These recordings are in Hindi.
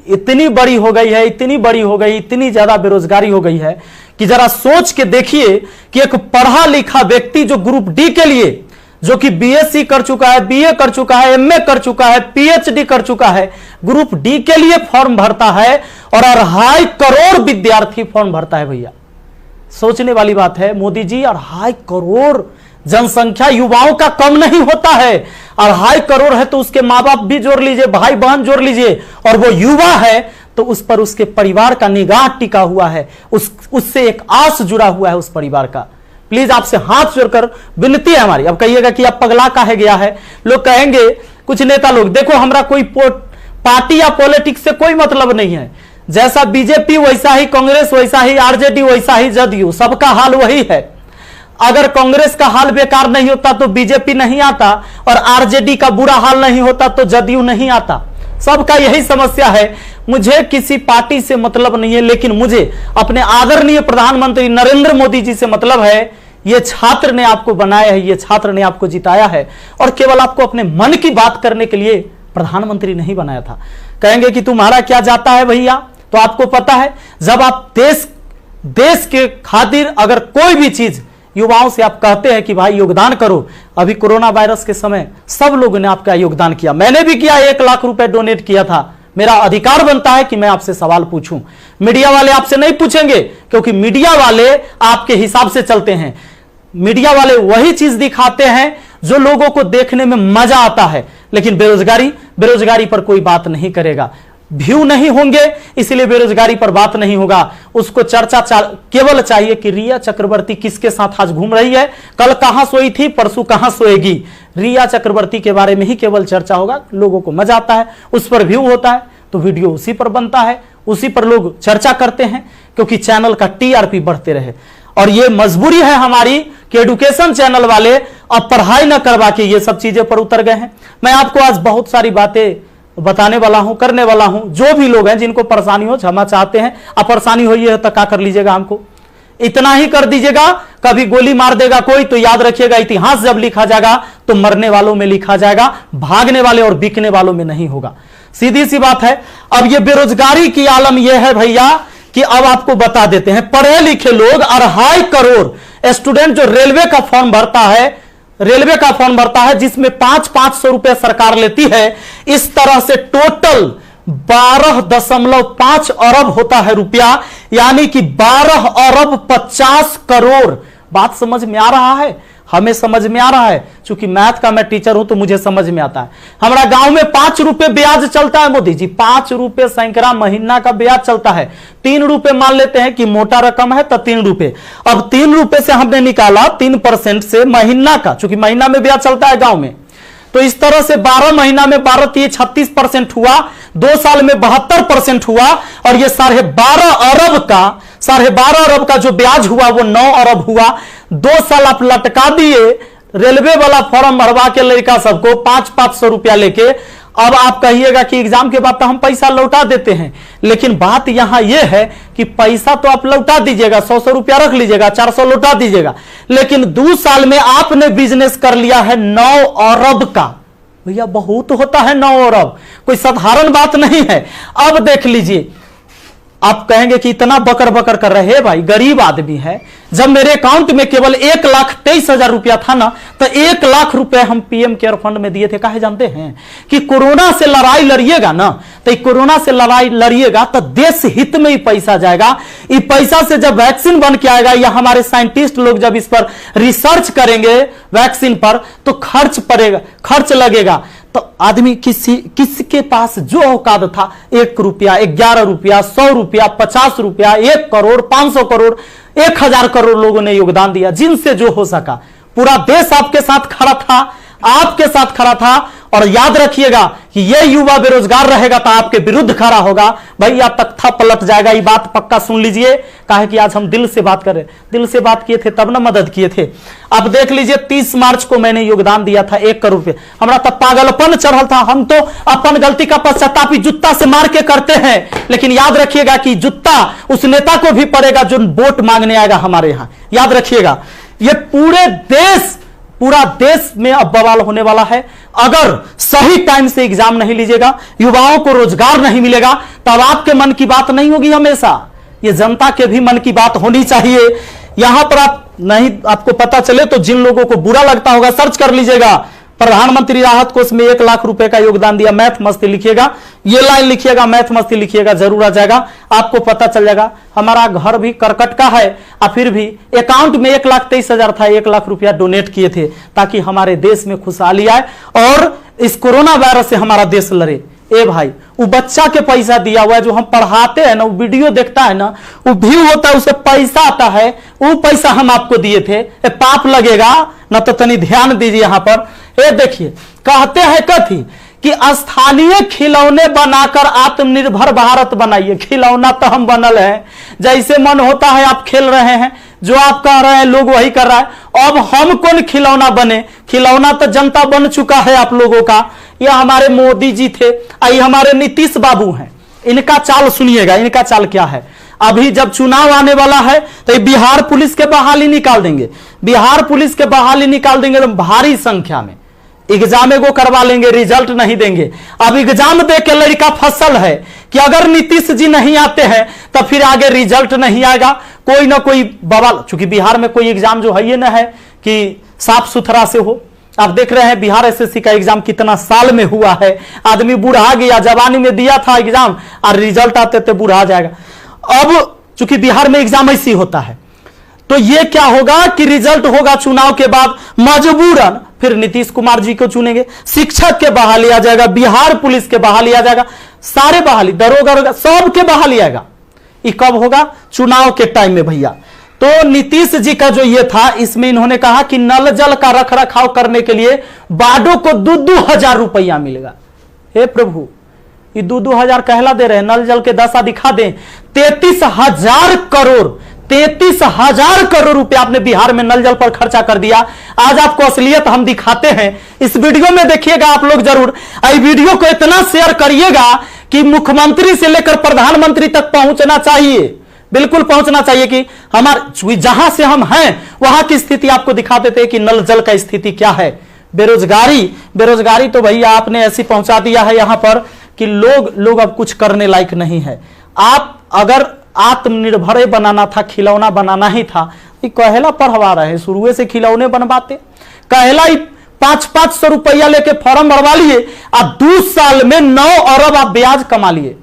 इतनी बड़ी हो गई है, इतनी बड़ी हो गई, इतनी ज्यादा बेरोजगारी हो गई है कि जरा सोच के देखिए कि एक पढ़ा लिखा व्यक्ति जो ग्रुप डी के लिए, जो कि बीएससी कर चुका है, बीए कर चुका है, एमए कर चुका है, पीएचडी कर चुका है, ग्रुप डी के लिए फॉर्म भरता है और 2.5 करोड़ विद्यार्थी फॉर्म भरता है। भैया सोचने वाली बात है मोदी जी, 2.5 करोड़ जनसंख्या युवाओं का कम नहीं होता है। 2.5 करोड़ है तो उसके माँ बाप भी जोड़ लीजिए, भाई बहन जोड़ लीजिए, और वो युवा है तो उस पर उसके परिवार का निगाह टिका हुआ है, उससे एक आस जुड़ा हुआ है उस परिवार का। प्लीज आपसे हाथ जोड़कर विनती है हमारी। अब कहिएगा कि अब पगला काहे गया है, लोग कहेंगे कुछ नेता लोग, देखो हमरा कोई पार्टी या पॉलिटिक्स से कोई मतलब नहीं है, जैसा बीजेपी वैसा ही कांग्रेस, वैसा ही आरजेडी, वैसा ही जदयू, सबका हाल वही है। अगर कांग्रेस का हाल बेकार नहीं होता तो बीजेपी नहीं आता, और आरजेडी का बुरा हाल नहीं होता तो जदयू नहीं आता। सबका यही समस्या है। मुझे किसी पार्टी से मतलब नहीं है, लेकिन मुझे अपने आदरणीय प्रधानमंत्री नरेंद्र मोदी जी से मतलब है। ये छात्र ने आपको बनाया है, ये छात्र ने आपको जिताया है, और केवल आपको अपने मन की बात करने के लिए प्रधानमंत्री नहीं बनाया था। कहेंगे कि तुम्हारा क्या जाता है भैया, तो आपको पता है जब आप देश के खातिर अगर कोई भी चीज युवाओं से आप कहते हैं कि भाई योगदान करो, अभी कोरोना वायरस के समय सब लोगों ने आपका योगदान किया, मैंने भी किया, 1 लाख रुपए डोनेट किया था। मेरा अधिकार बनता है कि मैं आपसे सवाल पूछूं। मीडिया वाले आपसे नहीं पूछेंगे, क्योंकि मीडिया वाले आपके हिसाब से चलते हैं। मीडिया वाले वही चीज दिखाते हैं जो लोगों को देखने में मजा आता है, लेकिन बेरोजगारी पर कोई बात नहीं करेगा। व्यू नहीं होंगे इसलिए बेरोजगारी पर बात नहीं होगा। उसको चर्चा केवल चाहिए कि रिया चक्रवर्ती किसके साथ आज घूम रही है, कल कहां सोई थी, परसों कहां सोएगी। रिया चक्रवर्ती के बारे में ही केवल चर्चा होगा, लोगों को मजा आता है, उस पर व्यू होता है तो वीडियो उसी पर बनता है, उसी पर लोग चर्चा करते हैं, क्योंकि चैनल का टीआरपी बढ़ते रहे। और ये मजबूरी है हमारी कि एडुकेशन चैनल वाले अब पढ़ाई न करवा के ये सब चीजें पर उतर गए हैं। मैं आपको आज बहुत सारी बातें बताने वाला हूं, करने वाला हूं। जो भी लोग हैं जिनको परेशानी हो, क्षमा चाहते हैं, अब परेशानी हुई है तो क्या कर लीजिएगा, हमको इतना ही कर दीजिएगा। कभी गोली मार देगा कोई तो याद रखिएगा, इतिहास जब लिखा जाएगा तो मरने वालों में लिखा जाएगा, भागने वाले और बिकने वालों में नहीं होगा। सीधी सी बात है। अब ये बेरोजगारी की आलम यह है भैया कि अब आपको बता देते हैं, पढ़े लिखे लोग 2.5 करोड़ स्टूडेंट जो रेलवे का फॉर्म भरता है, जिसमें 500 रुपए सरकार लेती है। इस तरह से टोटल 12.5 अरब होता है रुपया, यानी कि 12 अरब 50 करोड़। बात समझ में आ रहा है? हमें समझ में आ रहा है, क्योंकि मैथ का मैं टीचर हूं तो मुझे समझ में आता है। हमारा गांव में 5 रुपए ब्याज चलता है मोदी जी, 5 रुपए सैकड़ा महीना का ब्याज चलता है। 3 रुपए मान लेते हैं कि मोटा रकम है तो 3 रुपए। अब 3 रुपए से हमने निकाला 3% से महीना का, चूंकि महीना में ब्याज चलता है गांव में, तो इस तरह से 12 महीना में 12 36% हुआ, 2 साल में 72% हुआ, और ये 12.5 अरब का जो ब्याज हुआ वो 9 अरब हुआ। 2 साल आप लटका दिए रेलवे वाला फॉर्म भरवा के लड़का सबको 500 रुपया लेके। अब आप कहिएगा कि एग्जाम के बाद तो हम पैसा लौटा देते हैं, लेकिन बात यहां यह है कि पैसा तो आप लौटा दीजिएगा, 100 रुपया रख लीजिएगा, 400 लौटा दीजिएगा, लेकिन 2 साल में आपने बिजनेस कर लिया है 9 अरब का। भैया बहुत होता है 9 अरब, कोई साधारण बात नहीं है। अब देख लीजिए, आप कहेंगे कि इतना बकर बकर कर रहे हैं, भाई गरीब आदमी है। जब मेरे अकाउंट में केवल 1,23,000 रुपया था ना, तो 1 लाख रुपए हम पीएम केयर फंड में दिए थे। काहे जानते हैं कि कोरोना से लड़ाई लड़िएगा ना, तो कोरोना से लड़ाई लड़िएगा तो देश हित में ही पैसा जाएगा। इस पैसा से जब वैक्सीन बन के आएगा, या हमारे साइंटिस्ट लोग जब इस पर रिसर्च करेंगे वैक्सीन पर, तो खर्च लगेगा। तो आदमी किसके पास जो औकात था, 1 रुपया, 11 रुपया, 100 रुपया, 50 रुपया, 1 करोड़, 500 करोड़, 1000 करोड़ लोगों ने योगदान दिया, जिनसे जो हो सका। पूरा देश आपके साथ खड़ा था, आपके साथ खड़ा था। और याद रखिएगा कि यह युवा बेरोजगार रहेगा तो आपके विरुद्ध खड़ा होगा। भैया तख्ता पलट जाएगा, ये बात पक्का सुन लीजिए। काहे कि आज हम दिल से बात कर रहे, दिल से बात किए थे तब ना मदद किए थे। अब देख लीजिए, 30 मार्च को मैंने योगदान दिया था 1 करोड़ रुपए। हमारा तब पागलपन चढ़ल था, हम तो अपन गलती का पश्चाताप जूता से मार के करते हैं। लेकिन याद रखिएगा कि जूता उस नेता को भी पड़ेगा जो वोट मांगने आएगा हमारे यहां। याद रखिएगा, ये पूरा देश में अब बवाल होने वाला है। अगर सही टाइम से एग्जाम नहीं लीजिएगा, युवाओं को रोजगार नहीं मिलेगा, तो तब आपके मन की बात नहीं होगी हमेशा, ये जनता के भी मन की बात होनी चाहिए। यहां पर आप नहीं, आपको पता चले तो जिन लोगों को बुरा लगता होगा सर्च कर लीजिएगा, प्रधानमंत्री राहत कोष में 1 लाख रुपए का योगदान दिया, मैथ मस्ती लिखिएगा, ये लाइन लिखिएगा, मैथ मस्ती लिखिएगा, जरूर आ जाएगा, आपको पता चल जाएगा। हमारा घर भी करकट का है और फिर भी अकाउंट में 1,23,000 था, 1 लाख रुपया डोनेट किए थे ताकि हमारे देश में खुशहाली आए और इस कोरोना वायरस से हमारा देश लड़े। ए भाई, वो बच्चा के पैसा दिया हुआ है, जो हम पढ़ाते हैं ना, वो वीडियो देखता है ना, वो व्यू होता है, उसे पैसा आता है, वो पैसा हम आपको दिए थे, पाप लगेगा ना। तो तनी ध्यान दीजिए यहां पर। ये देखिए, कहते हैं कथी कि स्थानीय खिलौने बनाकर आत्मनिर्भर भारत बनाइए। खिलौना तो हम बनल है, जैसे मन होता है आप खेल रहे हैं, जो आप कह रहे हैं लोग वही कर रहा है। अब हम कौन खिलौना बने? खिलौना तो जनता बन चुका है आप लोगों का। यह हमारे मोदी जी थे, ये हमारे नीतीश बाबू हैं। इनका चाल सुनिएगा, इनका चाल क्या है। अभी जब चुनाव आने वाला है तो बिहार पुलिस के बहाली निकाल देंगे, बिहार पुलिस के बहाली निकाल देंगे तो भारी संख्या में एग्जाम को करवा लेंगे, रिजल्ट नहीं देंगे। अब एग्जाम दे के लड़का फसल है कि अगर नीतीश जी नहीं आते हैं तो फिर आगे रिजल्ट नहीं आएगा, कोई ना कोई बवाल। चूंकि बिहार में कोई एग्जाम जो है ये ना है कि साफ सुथरा से हो। आप देख रहे हैं बिहार एसएससी का एग्जाम कितना साल में हुआ है, आदमी बूढ़ा गया, जवानी में दिया था एग्जाम और रिजल्ट आते थे बूढ़ा जाएगा। अब चूंकि बिहार में एग्जाम ऐसी होता है तो ये क्या होगा कि रिजल्ट होगा चुनाव के बाद, मजबूरन फिर नीतीश कुमार जी को चुनेंगे, शिक्षक के बहाली आ जाएगा, बिहार पुलिस के बहाली आ जाएगा, सारे बहाली, दरोगा सब के बहाली आएगा। ये कब होगा? चुनाव के टाइम में भैया। तो नीतीश जी का जो ये था, इसमें इन्होंने कहा कि नल जल का रख रखाव करने के लिए वार्डों को 2-2 हजार रुपया मिलेगा। हे प्रभु, ये 2-2 हजार कहला दे रहे हैं, नल जल के दशा दिखा दें। 33,000 करोड़, 33,000 करोड़ रुपया आपने बिहार में नल जल पर खर्चा कर दिया। आज आपको असलियत हम दिखाते हैं, इस वीडियो में देखिएगा आप लोग जरूर। इस वीडियो को इतना शेयर करिएगा कि मुख्यमंत्री से लेकर प्रधानमंत्री तक पहुंचना चाहिए, बिल्कुल पहुंचना चाहिए कि हमारे जहां से हम हैं वहां की स्थिति आपको दिखा देते हैं कि नल जल का स्थिति क्या है। बेरोजगारी तो भैया आपने ऐसी पहुंचा दिया है यहां पर कि लोग अब कुछ करने लायक नहीं है। आप अगर आत्मनिर्भर बनाना था, खिलौना बनाना ही था, ये कहेला पढ़वा रहे, शुरू से खिलौने बनवाते। कहेला 500 रुपया लेके फॉर्म भरवा लिए और 2 साल में 9 अरब आप ब्याज कमा लिए।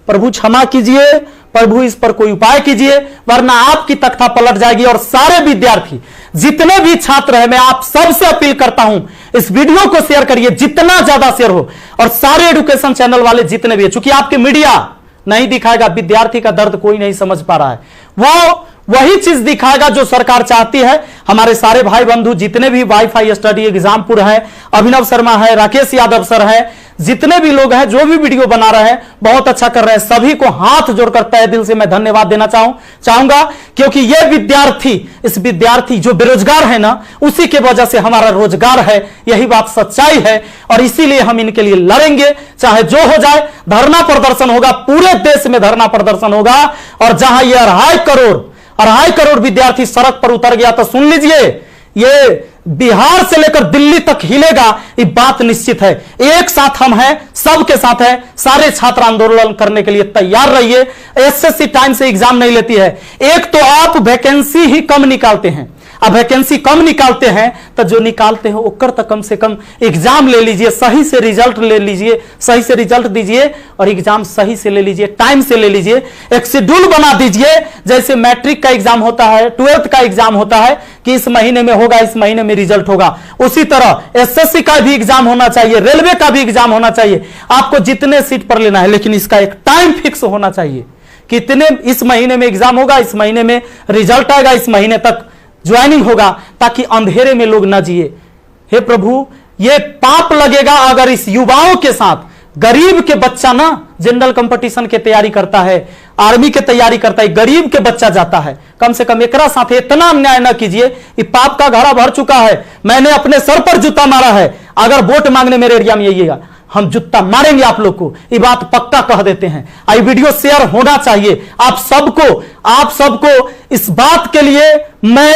प्रभु क्षमा कीजिए, प्रभु इस पर कोई उपाय कीजिए, वरना आपकी तख्ता पलट जाएगी। और सारे विद्यार्थी, जितने भी छात्र हैं, मैं आप सबसे अपील करता हूं, इस वीडियो को शेयर करिए, जितना ज्यादा शेयर हो। और सारे एजुकेशन चैनल वाले जितने भी है, चूंकि आपके मीडिया नहीं दिखाएगा, विद्यार्थी का दर्द कोई नहीं समझ पा रहा है, वो वही चीज दिखाएगा जो सरकार चाहती है। हमारे सारे भाई बंधु जितने भी वाईफाई स्टडी एग्जामपुर है, अभिनव शर्मा है, राकेश यादव सर है, जितने भी लोग हैं जो भी वीडियो बना रहे हैं बहुत अच्छा कर रहे हैं, सभी को हाथ जोड़कर तहे दिल से मैं धन्यवाद देना चाहूंगा। क्योंकि ये विद्यार्थी, इस विद्यार्थी जो बेरोजगार है ना, उसी के वजह से हमारा रोजगार है, यही बात सच्चाई है। और इसीलिए हम इनके लिए लड़ेंगे, चाहे जो हो जाए। धरना प्रदर्शन होगा, पूरे देश में धरना प्रदर्शन होगा। और जहां ये 2.5 करोड़ विद्यार्थी सड़क पर उतर गया तो सुन लीजिए, ये बिहार से लेकर दिल्ली तक हिलेगा, ये बात निश्चित है। एक साथ हम हैं, सबके साथ है। सारे छात्र आंदोलन करने के लिए तैयार रहिए। एसएससी टाइम से एग्जाम नहीं लेती है। एक तो आप वैकेंसी ही कम निकालते हैं, अब वैकेंसी कम निकालते हैं तो जो निकालते हैं ओकर तक कम से कम एग्जाम ले लीजिए, सही से रिजल्ट ले लीजिए, सही से रिजल्ट दीजिए और एग्जाम सही से ले लीजिए, टाइम से ले लीजिए। एक शेड्यूल बना दीजिए, जैसे मैट्रिक का एग्जाम होता है, 12th का एग्जाम होता है कि इस महीने में होगा, इस महीने में रिजल्ट होगा। उसी तरह एसएससी का भी एग्जाम होना चाहिए, रेलवे का भी एग्जाम होना चाहिए। आपको जितने सीट पर लेना है, लेकिन इसका एक टाइम फिक्स होना चाहिए। कितने इस महीने में एग्जाम होगा, इस महीने में रिजल्ट आएगा, इस महीने तक ज्वाइनिंग होगा, ताकि अंधेरे में लोग न जिए। हे प्रभु, ये पाप लगेगा अगर इस युवाओं के साथ गरीब के बच्चा ना जनरल कंपटीशन के तैयारी करता है, आर्मी के तैयारी करता है, गरीब के बच्चा जाता है। कम से कम एकरा साथ इतना अन्याय न कीजिए। ये पाप का घड़ा भर चुका है। मैंने अपने सर पर जूता मारा है। अगर वोट मांगने मेरे एरिया में आइएगा, हम जूता मारेंगे आप लोग को, ये बात पक्का कह देते हैं। आई वीडियो शेयर होना चाहिए। आप सबको इस बात के लिए मैं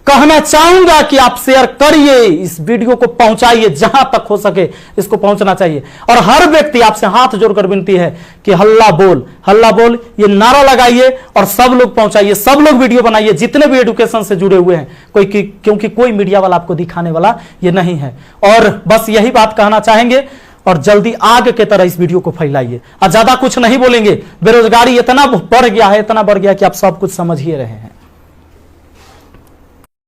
कहना चाहूंगा कि आप शेयर करिए, इस वीडियो को पहुंचाइए, जहां तक हो सके इसको पहुंचना चाहिए। और हर व्यक्ति आपसे हाथ जोड़कर विनती है कि हल्ला बोल ये नारा लगाइए और सब लोग पहुंचाइए, सब लोग वीडियो बनाइए, जितने भी एजुकेशन से जुड़े हुए हैं, क्योंकि कोई मीडिया वाला आपको दिखाने वाला ये नहीं है। और बस यही बात कहना चाहेंगे और जल्दी आग के तरह इस वीडियो को फैलाइए। और ज्यादा कुछ नहीं बोलेंगे, बेरोजगारी इतना बढ़ गया है कि आप सब कुछ समझ ही रहे हैं।